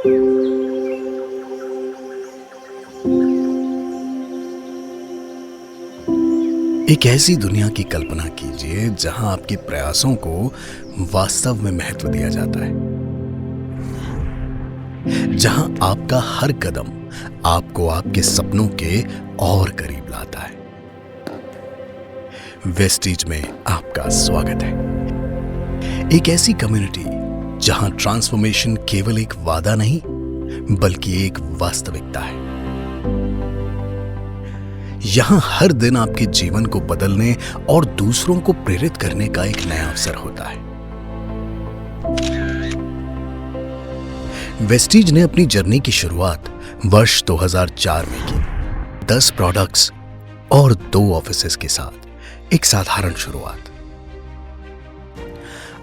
एक ऐसी दुनिया की कल्पना कीजिए जहां आपके प्रयासों को वास्तव में महत्व दिया जाता है, जहां आपका हर कदम आपको आपके सपनों के और करीब लाता है। वेस्टीज में आपका स्वागत है। एक ऐसी कम्युनिटी जहां ट्रांसफॉर्मेशन केवल एक वादा नहीं बल्कि एक वास्तविकता है। यहां हर दिन आपके जीवन को बदलने और दूसरों को प्रेरित करने का एक नया अवसर होता है। वेस्टीज ने अपनी जर्नी की शुरुआत वर्ष 2004 में की। 10 प्रोडक्ट्स और 2 ऑफिसेस के साथ एक साधारण शुरुआत।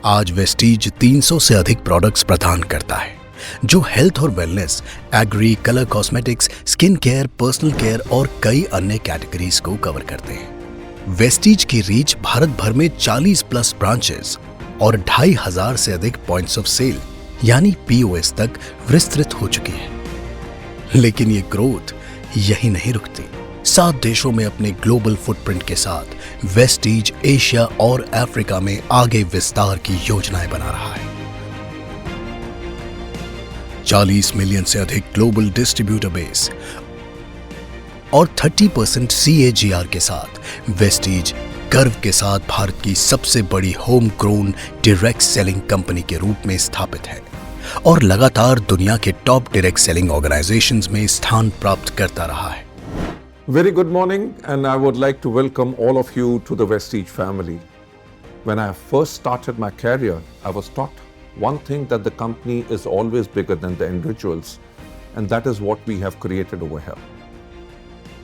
आज वेस्टीज 300 से अधिक प्रोडक्ट्स प्रदान करता है जो हेल्थ और wellness, agri, colour cosmetics, skin care, personal care और कई अन्य कैटेगरीज को कवर करते हैं। वेस्टीज की रीच भारत भर में 40 प्लस ब्रांचेस और 2500 से अधिक पॉइंट्स ऑफ सेल यानी पीओएस तक विस्तृत हो चुकी है। लेकिन ये ग्रोथ यही नहीं रुकती। 7 देशों में अपने ग्लोबल फुटप्रिंट के साथ वेस्टीज एशिया और अफ्रीका में आगे विस्तार की योजनाएं बना रहा है। 40 मिलियन से अधिक ग्लोबल डिस्ट्रीब्यूटर बेस और 30% CAGR के साथ वेस्टीज गर्व के साथ भारत की सबसे बड़ी home grown direct selling company के रूप में स्थापित है और लगातार दुनिया के टॉप डायरेक्ट सेलिंग ऑर्गेनाइजेशंस में स्थान प्राप्त करता रहा है। Very good morning, and I would like to welcome all of you to the Vestige family. When I first started my career, I was taught one thing, that the company is always bigger than the individuals, and that is what we have created over here.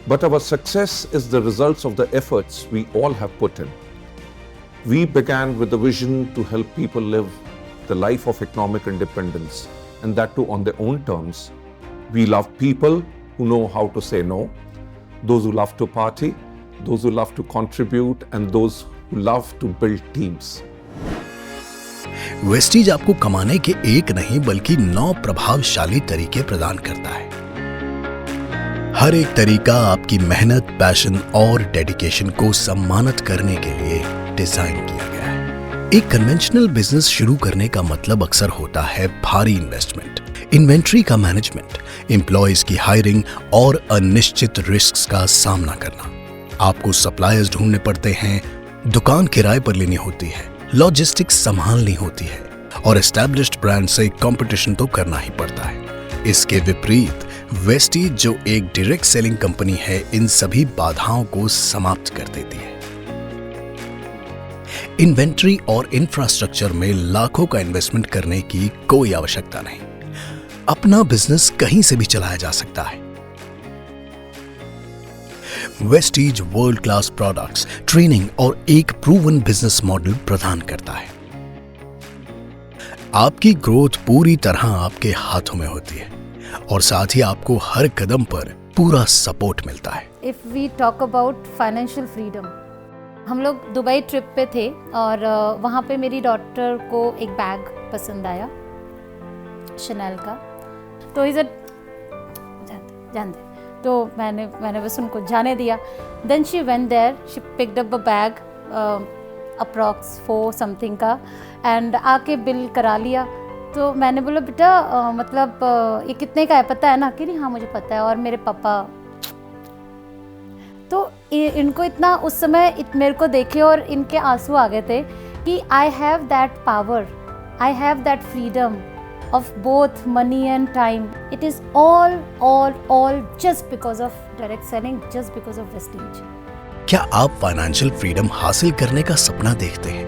But our success is the results of the efforts we all have put in. We began with the vision to help people live the life of economic independence, and that too on their own terms. We love people who know how to say no, those who love to party, those who love to contribute, and those who love to build teams. Vestige आपको कमाने के एक नहीं बल्कि 9 प्रभावशाली तरीके प्रदान करता है। हर एक तरीका आपकी मेहनत, पैशन और डेडिकेशन को सम्मानित करने के लिए डिजाइन किया गया है। एक कन्वेंशनल बिजनेस शुरू करने का मतलब अक्सर होता है भारी इन्वेस्टमेंट, इन्वेंट्री का मैनेजमेंट, एम्प्लॉयज की हायरिंग और अनिश्चित रिस्क्स का सामना करना। आपको सप्लायर्स ढूंढने पड़ते हैं, दुकान किराए पर लेनी होती है, लॉजिस्टिक्स संभालनी होती है और एस्टैब्लिश्ड ब्रांड से कंपटीशन तो करना ही पड़ता है। इसके विपरीत वेस्टीज जो एक डायरेक्ट सेलिंग कंपनी है, इन सभी बाधाओं को समाप्त कर देती है। इन्वेंट्री और इंफ्रास्ट्रक्चर में लाखों का इन्वेस्टमेंट करने की कोई आवश्यकता नहीं। अपना बिजनेस कहीं से भी चलाया जा सकता है। Vestige world class products, training और एक प्रूवन बिजनेस मॉडल प्रदान करता है। आपकी ग्रोथ पूरी तरह आपके हाथों में होती है और साथ ही आपको हर कदम पर पूरा सपोर्ट मिलता है। If we talk about financial freedom, हम लोग दुबई ट्रिप पे थे और वहाँ पे मेरी डॉटर को एक बैग पसंद आया शनेल का, तो ही जानते तो मैंने बस उनको जाने दिया। Then she went there, she picked up a bag approx 4 something का एंड आके बिल करा लिया। तो मैंने बोला बेटा ये कितने का है पता है ना? कि नहीं, हाँ मुझे पता है। और मेरे पापा तो इनको इतना उस समय मेरे को देखे और इनके आंसू आ गए थे कि I have that power, I have that freedom of both money and time. It is all just because of direct selling, just because of Vestige. क्या आप फाइनेंशियल फ्रीडम हासिल करने का सपना देखते हैं?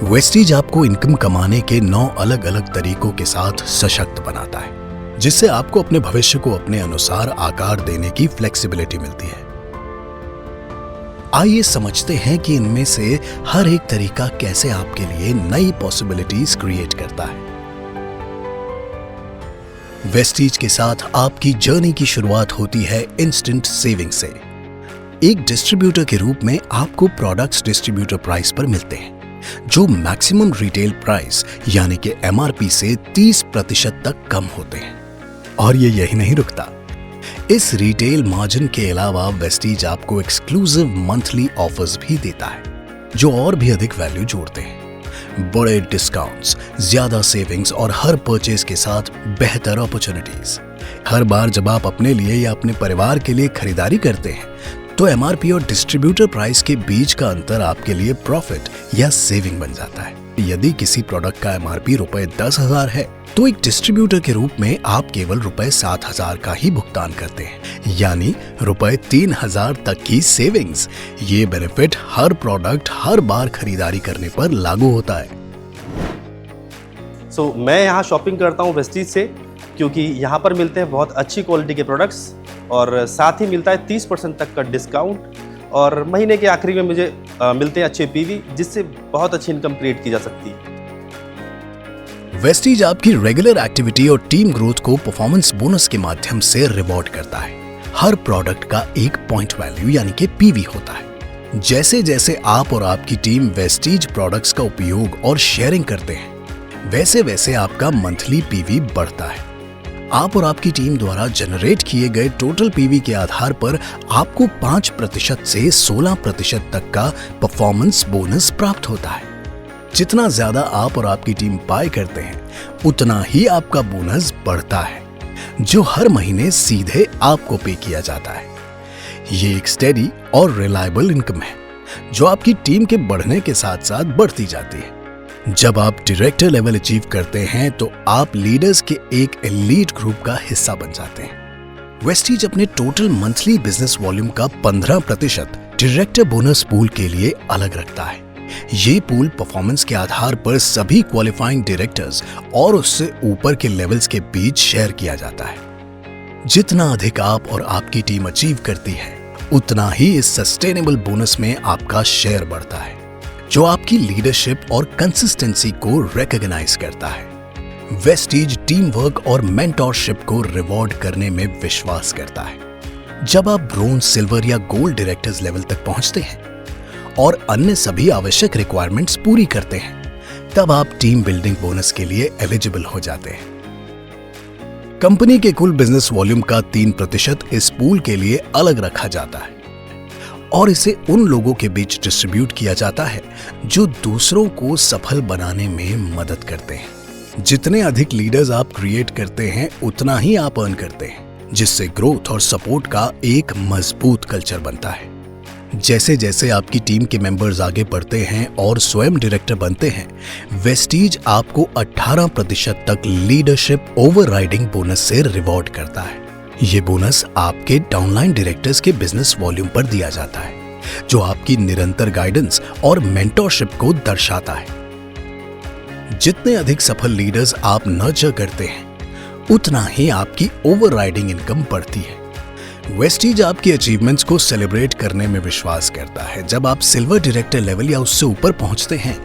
वेस्टीज आपको इनकम कमाने के 9 अलग अलग तरीकों के साथ सशक्त बनाता है, जिससे आपको अपने भविष्य को अपने अनुसार आकार देने की फ्लेक्सिबिलिटी मिलती है। आइए समझते हैं कि इनमें से हर एक तरीका कैसे आपके लिए नई पॉसिबिलिटीज क्रिएट करता है। वेस्टीज के साथ आपकी जर्नी की शुरुआत होती है इंस्टेंट सेविंग से। एक डिस्ट्रीब्यूटर के रूप में आपको प्रोडक्ट्स डिस्ट्रीब्यूटर प्राइस पर मिलते हैं, जो मैक्सिमम रिटेल प्राइस यानी कि MRP से 30% तक कम होते हैं। और ये यही नहीं रुकता। इस रिटेल मार्जिन के अलावा वेस्टीज आपको एक्सक्लूसिव मंथली ऑफर्स भी देता है, जो और भी अधिक वैल्यू जोड़ते हैं। बड़े डिस्काउंट्स, ज्यादा सेविंग्स और हर परचेज के साथ बेहतर अपॉर्चुनिटीज। हर बार जब आप अपने लिए या अपने परिवार के लिए खरीदारी करते हैं तो एमआरपी और डिस्ट्रीब्यूटर प्राइस के बीच का अंतर आपके लिए प्रॉफिट या सेविंग बन जाता है। यदि किसी प्रोडक्ट का एमआरपी ₹10,000 है तो एक डिस्ट्रीब्यूटर के रूप में आप केवल ₹7,000 का ही भुगतान करते हैं, यानी ₹3,000 तक की सेविंग्स। ये बेनिफिट हर प्रोडक्ट हर बार खरीदारी करने पर लागू होता है। मैं यहाँ शॉपिंग करता हूँ वेस्टीज से, क्योंकि यहाँ पर मिलते हैं बहुत अच्छी क्वालिटी के प्रोडक्ट्स और साथ ही मिलता है 30% तक का डिस्काउंट, और महीने के आखिरी में मुझे मिलते हैं अच्छे पीवी, जिससे बहुत अच्छी इनकम क्रिएट की जा सकती है। वेस्टीज आपकी रेगुलर एक्टिविटी और टीम ग्रोथ को परफॉर्मेंस बोनस के माध्यम से रिवॉर्ड करता है। हर प्रोडक्ट का एक पॉइंट वैल्यू यानी कि पीवी होता है। जैसे जैसे आप और आपकी टीम वेस्टीज प्रोडक्ट्स का उपयोग और शेयरिंग करते हैं, वैसे वैसे आपका मंथली पीवी बढ़ता है। आप और आपकी टीम द्वारा जनरेट किए गए टोटल पीवी के आधार पर आपको 5% से 16% तक का परफॉर्मेंस बोनस प्राप्त होता है। जितना ज्यादा आप और आपकी टीम पाई करते हैं, उतना ही आपका बोनस बढ़ता है, जो हर महीने सीधे आपको पे किया जाता है। ये एक स्टेडी और रिलायबल इनकम है, जो आपकी टीम के बढ़ने के साथ साथ बढ़ती जाती है। जब आप डायरेक्टर लेवल अचीव करते हैं तो आप लीडर्स के एक एलीट ग्रुप का हिस्सा बन जाते हैं। वेस्टीज अपने टोटल मंथली बिजनेस वॉल्यूम का 15% डायरेक्टर बोनस पूल के लिए अलग रखता है। ये पूल परफॉर्मेंस के आधार पर सभी क्वालिफाइंग डायरेक्टर्स और उससे ऊपर के लेवल्स के बीच शेयर किया जाता है। जितना अधिक आप और आपकी टीम अचीव करती है, उतना ही इस सस्टेनेबल बोनस में आपका शेयर बढ़ता है, जो आपकी लीडरशिप और कंसिस्टेंसी को रिकॉग्नाइज करता है। वेस्टीज टीम वर्क और मेंटोरशिप को रिवॉर्ड करने में विश्वास करता है। जब आप ब्रोंज, सिल्वर या गोल्ड डायरेक्टर्स लेवल तक पहुंचते हैं और अन्य सभी आवश्यक रिक्वायरमेंट्स पूरी करते हैं, तब आप टीम बिल्डिंग बोनस के लिए एलिजिबल हो जाते हैं। कंपनी के कुल बिजनेस वॉल्यूम का 3% इस पूल के लिए अलग रखा जाता है और इसे उन लोगों के बीच डिस्ट्रीब्यूट किया जाता है जो दूसरों को सफल बनाने में मदद करते हैं। जितने अधिक लीडर्स आप क्रिएट करते हैं, उतना ही आप अर्न करते हैं, जिससे ग्रोथ और सपोर्ट का एक मजबूत कल्चर बनता है। जैसे जैसे आपकी टीम के मेंबर्स आगे बढ़ते हैं और स्वयं डायरेक्टर बनते हैं, वेस्टीज आपको 18% तक लीडरशिप ओवरराइडिंग बोनस से रिवॉर्ड करता है। ये बोनस आपके डाउनलाइन डायरेक्टर्स के बिजनेस वॉल्यूम पर दिया जाता है, जो आपकी निरंतर गाइडेंस और मेंटोरशिप को दर्शाता है। जितने अधिक सफल लीडर्स आप नर्चर करते हैं, उतना ही आपकी ओवरराइडिंग इनकम बढ़ती है। वेस्टीज आपकी अचीवमेंट्स को सेलिब्रेट करने में विश्वास करता है। जब आप सिल्वर डायरेक्टर लेवल या उससे ऊपर पहुंचते हैं,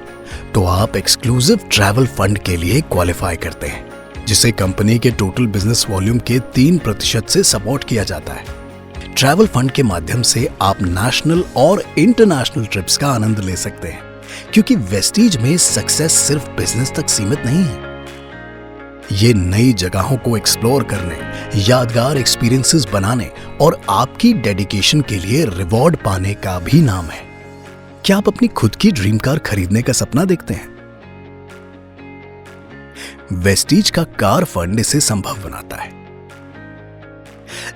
तो आप एक्सक्लूसिव ट्रैवल फंड के लिए क्वालिफाई करते हैं, जिसे कंपनी के टोटल बिजनेस वॉल्यूम के 3% से सपोर्ट किया जाता है। ट्रैवल फंड के माध्यम से आप नेशनल और इंटरनेशनल ट्रिप्स का आनंद ले सकते हैं, क्योंकि वेस्टीज में सक्सेस सिर्फ बिजनेस तक सीमित नहीं है। ये नई जगहों को एक्सप्लोर करने, यादगार एक्सपीरियंसेस बनाने और आपकी डेडिकेशन के लिए रिवॉर्ड पाने का भी नाम है। क्या आप अपनी खुद की ड्रीम कार खरीदने का सपना देखते हैं? वेस्टीज का कार फंड इसे संभव बनाता है।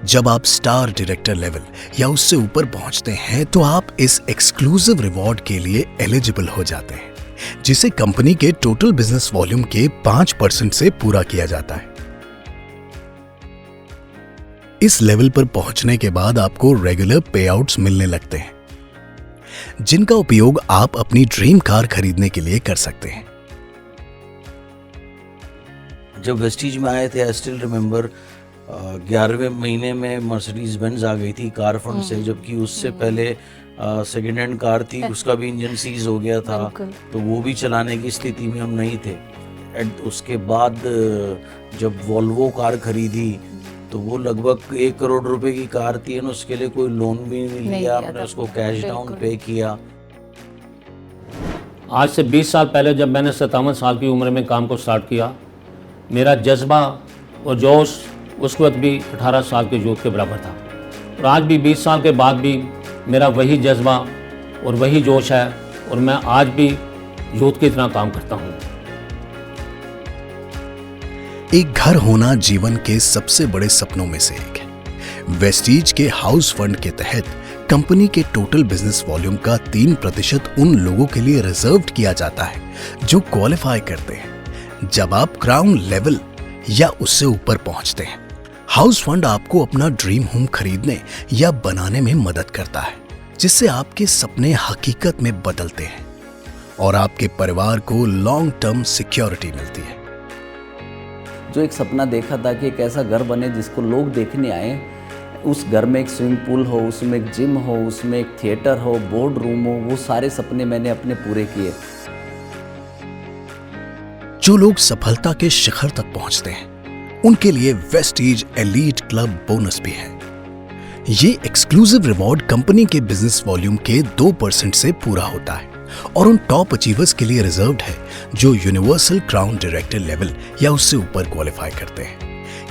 जब आप स्टार डायरेक्टर लेवल या उससे ऊपर पहुंचते हैं, तो आप इस एक्सक्लूसिव रिवॉर्ड के लिए एलिजिबल हो जाते हैं, जिसे कंपनी के टोटल बिजनेस वॉल्यूम के 5% से पूरा किया जाता है। इस लेवल पर पहुंचने के बाद आपको रेगुलर पे आउट्स मिलने लगते हैं, जिनका उपयोग आप अपनी ड्रीम कार खरीदने के लिए कर सकते हैं। जब वेस्टीज में आए थे, आई स्टिल रिमेम्बर 11वें महीने में मर्सिडीज बेंज आ गई थी कार फंड से, जबकि उससे पहले सेकेंड हैंड कार थी, उसका भी इंजन सीज हो गया था, तो वो भी चलाने की स्थिति में हम नहीं थे। एंड उसके बाद जब वॉल्वो कार खरीदी, तो वो लगभग 1 करोड़ रुपए की कार थी, और उसके लिए कोई लोन भी नहीं लिया, हमने उसको कैश डाउन पे किया। आज से 20 साल पहले जब मैंने 57 साल की उम्र में काम को स्टार्ट किया, मेरा जज्बा और जोश उस वक्त भी 18 साल के यूथ के बराबर था। और आज भी 20 साल के बाद भी मेरा वही जज्बा और वही जोश है और मैं आज भी यूथ की तरह काम करता हूँ। एक घर होना जीवन के सबसे बड़े सपनों में से एक है। वेस्टीज के हाउस फंड के तहत कंपनी के टोटल बिजनेस वॉल्यूम का 3% उन लोगों के लिए रिजर्व्ड किया जाता है जो क्वालिफाई करते हैं। जब आप क्राउन लेवल या उससे ऊपर पहुंचते हैं, हाउस फंड आपको अपना ड्रीम होम खरीदने या बनाने में मदद करता है, जिससे आपके सपने हकीकत में बदलते हैं और आपके परिवार को लॉन्ग टर्म सिक्योरिटी मिलती है। जो एक सपना देखा था कि एक ऐसा घर बने जिसको लोग देखने आए, उस घर में एक स्विमिंग पूल हो, उसमें एक जिम हो, उसमें एक थिएटर हो, बोर्ड रूम हो, वो सारे सपने मैंने अपने पूरे किए। जो लोग सफलता के शिखर तक पहुंचते हैं, उनके लिए वेस्टीज एलीट क्लब बोनस भी है। ये एक्सक्लूसिव रिवॉर्ड कंपनी के बिजनेस वॉल्यूम के 2% से पूरा होता है और उन टॉप अचीवर्स के लिए रिजर्व्ड है जो यूनिवर्सल क्राउन डायरेक्टर लेवल या उससे ऊपर क्वालिफाई करते हैं।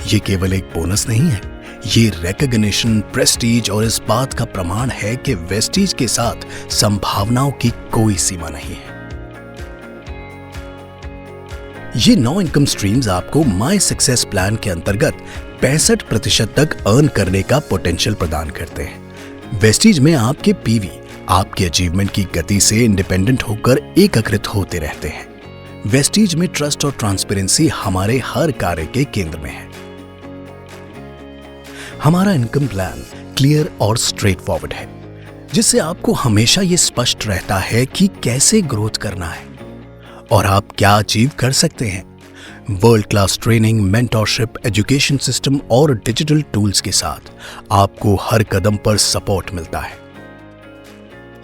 ये केवल एक बोनस नहीं है, ये रिकॉग्निशन, प्रेस्टीज और इस बात का प्रमाण है कि वेस्टीज के साथ संभावनाओं की कोई सीमा नहीं है। ये 9 इनकम स्ट्रीम्स आपको माई सक्सेस प्लान के अंतर्गत 65% तक अर्न करने का पोटेंशियल प्रदान करते हैं। वेस्टीज में आपके पीवी आपके अचीवमेंट की गति से इंडिपेंडेंट होकर एकीकृत होते रहते हैं। वेस्टीज में ट्रस्ट और ट्रांसपेरेंसी हमारे हर कार्य के केंद्र में है। हमारा इनकम प्लान क्लियर और स्ट्रेट फॉरवर्ड है, जिससे आपको हमेशा ये स्पष्ट रहता है कि कैसे ग्रोथ करना है और आप क्या अचीव कर सकते हैं। World class training, mentorship, education system और डिजिटल टूल्स के साथ आपको हर कदम पर सपोर्ट मिलता है।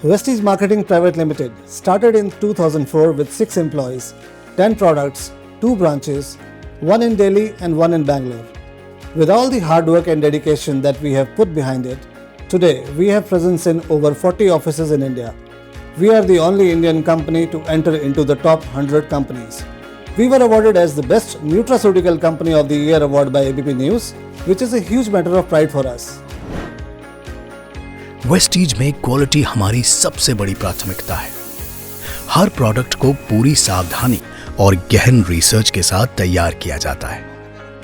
Vestige Marketing Private Limited started in 2004 with 6 employees, 10 products, 2 branches, 1 in Delhi and 1 in Bangalore. With all the hard work and dedication that we have put behind it, today we have presence in over 40 offices in India. We are the only Indian company to enter into the top 100 companies. We were awarded as the Best Nutraceutical Company of the Year award by ABP News, which is a huge matter of pride for us. Vestige में quality हमारी सबसे बड़ी प्राथमिकता है। हर product को पूरी सावधानी और गहन रिसर्च के साथ तैयार किया जाता है,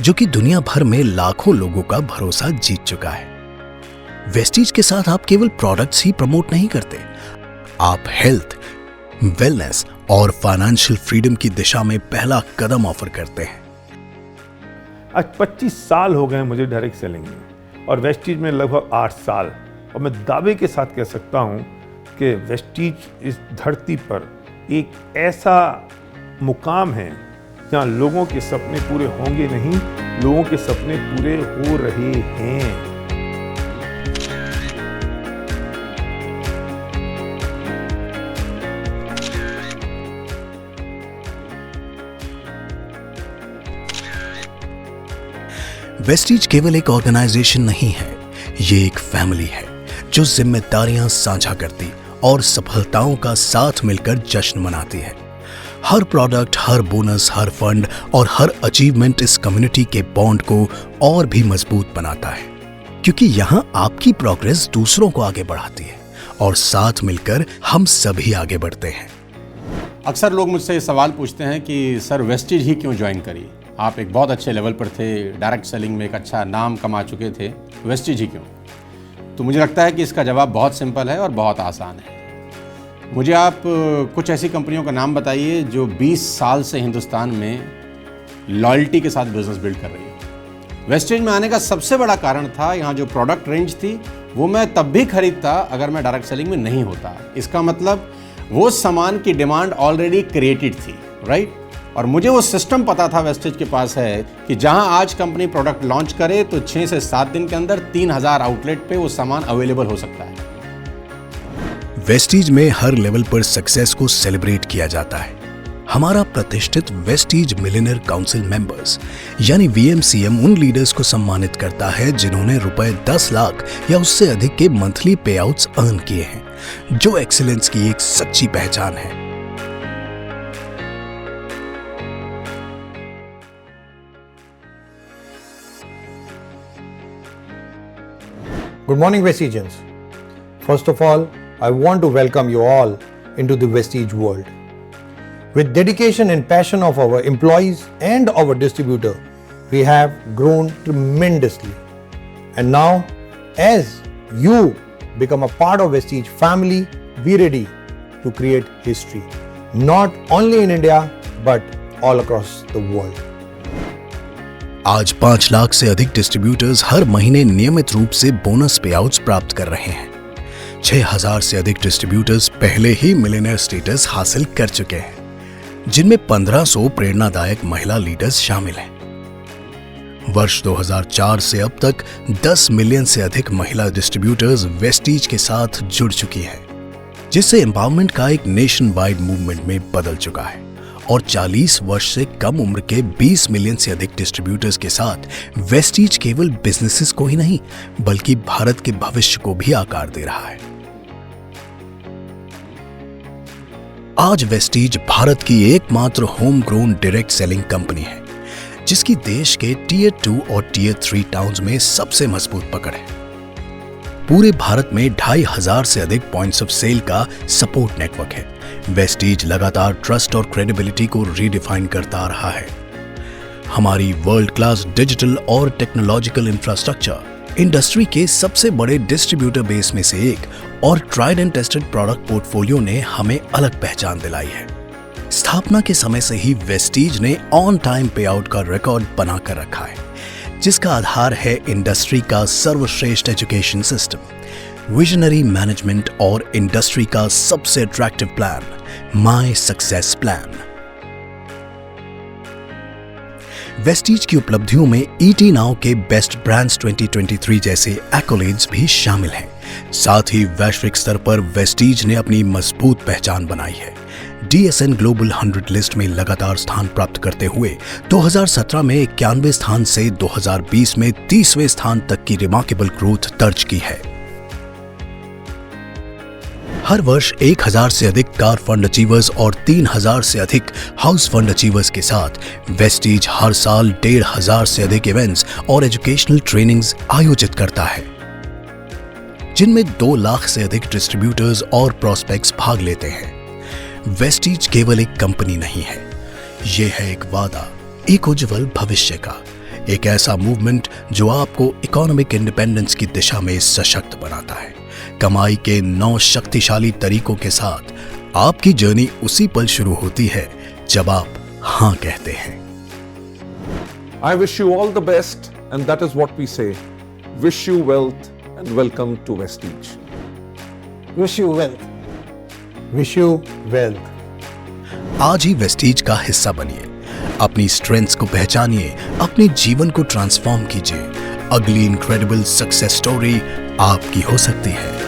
जो कि दुनिया भर में लाखों लोगों का भरोसा जीत चुका है। वेस्टीज के साथ आप केवल प्रोडक्ट्स ही प्रमोट नहीं करते, आप हेल्थ, वेलनेस और फाइनेंशियल फ्रीडम की दिशा में पहला कदम ऑफर करते हैं। आज 25 साल हो गए मुझे डायरेक्ट सेलिंग में और वेस्टीज में लगभग 8 साल, और मैं दावे के साथ कह सकता हूं कि वेस्टीज इस धरती पर एक ऐसा मुकाम है जहां लोगों के सपने पूरे होंगे नहीं, लोगों के सपने पूरे हो रहे हैं। वेस्टीज केवल एक ऑर्गेनाइजेशन नहीं है, ये एक फैमिली है जो जिम्मेदारियां साझा करती और सफलताओं का साथ मिलकर जश्न मनाती है। हर प्रोडक्ट, हर बोनस, हर फंड और हर अचीवमेंट इस कम्युनिटी के बॉन्ड को और भी मजबूत बनाता है, क्योंकि यहाँ आपकी प्रोग्रेस दूसरों को आगे बढ़ाती है और साथ मिलकर हम सभी आगे बढ़ते हैं। अक्सर लोग मुझसे ये सवाल पूछते हैं कि सर वेस्टीज ही क्यों ज्वाइन करी? आप एक बहुत अच्छे लेवल पर थे, डायरेक्ट सेलिंग में एक अच्छा नाम कमा चुके थे, वेस्टीज ही क्यों? तो मुझे लगता है कि इसका जवाब बहुत सिंपल है और बहुत आसान है। मुझे आप कुछ ऐसी कंपनियों का नाम बताइए जो 20 साल से हिंदुस्तान में लॉयल्टी के साथ बिजनेस बिल्ड कर रही है। वेस्टीज में आने का सबसे बड़ा कारण था यहाँ जो प्रोडक्ट रेंज थी वो मैं तब भी खरीदता अगर मैं डायरेक्ट सेलिंग में नहीं होता। इसका मतलब वो सामान की डिमांड ऑलरेडी क्रिएटेड थी, राइट? और मुझे वो सिस्टम पता था वेस्टीज के पास है कि जहां आज कंपनी प्रोडक्ट लॉन्च करे तो 6 से 7 दिन के अंदर 3000 आउटलेट पे वो सामान अवेलेबल हो सकता है। वेस्टीज में हर लेवल पर सक्सेस को सेलिब्रेट किया जाता है। हमारा प्रतिष्ठित वेस्टीज मिलियनेयर काउंसिल मेंबर्स यानी VMCM उन लीडर्स को सम्मानित करता है जिन्होंने रुपए 10 लाख या उससे अधिक के मंथली पे आउट्स अर्न किए हैं, जो एक्सीलेंस की एक सच्ची पहचान है। Good morning, Vestigians. First of all, I want to welcome you all into the Vestige world. With dedication and passion of our employees and our distributor, we have grown tremendously. And now, as you become a part of Vestige family, be ready to create history, not only in India, but all across the world. आज 5 लाख से अधिक distributors हर महीने नियमित रूप से bonus पेआउट्स प्राप्त कर रहे हैं। 6000 से अधिक डिस्ट्रीब्यूटर्स पहले ही मिलियनेयर स्टेटस हासिल कर चुके हैं, जिनमें 1500 प्रेरणादायक महिला लीडर्स शामिल हैं। वर्ष 2004 से अब तक 10 मिलियन से अधिक महिला डिस्ट्रीब्यूटर्स वेस्टीज के साथ जुड़ चुकी हैं, जिससे एम्पावरमेंट का एक नेशन वाइड मूवमेंट में बदल चुका है और 40 वर्ष से कम उम्र के 20 मिलियन से अधिक डिस्ट्रीब्यूटर्स के साथ वेस्टीज केवल बिजनेसेस को ही नहीं बल्कि भारत के भविष्य को भी आकार दे रहा है। आज वेस्टीज भारत की एकमात्र home grown direct selling company है, जिसकी देश के टियर 2 और टियर 3 टाउन्स में सबसे मजबूत पकड़ है। पूरे भारत में 2500 से अधिक पॉइंट्स ऑफ सेल का सपोर्ट नेटवर्क है। वेस्टीज लगातार ट्रस्ट और क्रेडिबिलिटी को रीडिफाइन करता आ रहा है। हमारी वर्ल्ड क्लास डिजिटल और टेक्नोलॉजिकल इंफ्रास्ट्रक्चर, इंडस्ट्री के सबसे बड़े डिस्ट्रीब्यूटर बेस में से एक और tried and tested product portfolio ने हमें अलग पहचान दिलाई है। स्थापना के समय से ही वेस्टीज ने ऑन टाइम पे आउट का रिकॉर्ड बनाकर रखा है, जिसका आधार है इंडस्ट्री का सर्वश्रेष्ठ एजुकेशन सिस्टम, विजनरी मैनेजमेंट और इंडस्ट्री का सबसे attractive plan, my success plan. Vestige की उपलब्धियों में ईटी नाउ के बेस्ट ब्रांड्स 2023 जैसे एक्कोलेड्स भी शामिल हैं। साथ ही वैश्विक स्तर पर वेस्टीज ने अपनी मजबूत पहचान बनाई है। DSN ग्लोबल 100 लिस्ट में लगातार स्थान प्राप्त करते हुए 2017 में 91 स्थान से 2020 में 30वें स्थान तक की रिमार्केबल ग्रोथ दर्ज की है। हर वर्ष 1000 से अधिक कार फंड अचीवर्स और 3000 से अधिक हाउस फंड अचीवर्स के साथ वेस्टीज हर साल 1500 से अधिक इवेंट्स और एजुकेशनल ट्रेनिंग्स आयोजित करता है, जिनमें 2 लाख से अधिक डिस्ट्रीब्यूटर्स और प्रोस्पेक्ट्स भाग लेते हैं। वेस्टीज केवल एक कंपनी नहीं है, ये है एक वादा, एक उज्जवल भविष्य का, एक ऐसा मूवमेंट जो आपको इकोनॉमिक इंडिपेंडेंस की दिशा में सशक्त बनाता है। कमाई के 9 शक्तिशाली तरीकों के साथ आपकी जर्नी उसी पल शुरू होती है जब आप हाँ कहते हैं। I wish you all the best, and that is what we say. Wish you wealth and welcome to Vestige. Wish you wealth. Wish you wealth. आज ही वेस्टीज का हिस्सा बनिए, अपनी स्ट्रेंथ्स को पहचानिए, अपने जीवन को ट्रांसफॉर्म कीजिए। अगली इनक्रेडिबल सक्सेस स्टोरी आपकी हो सकती है।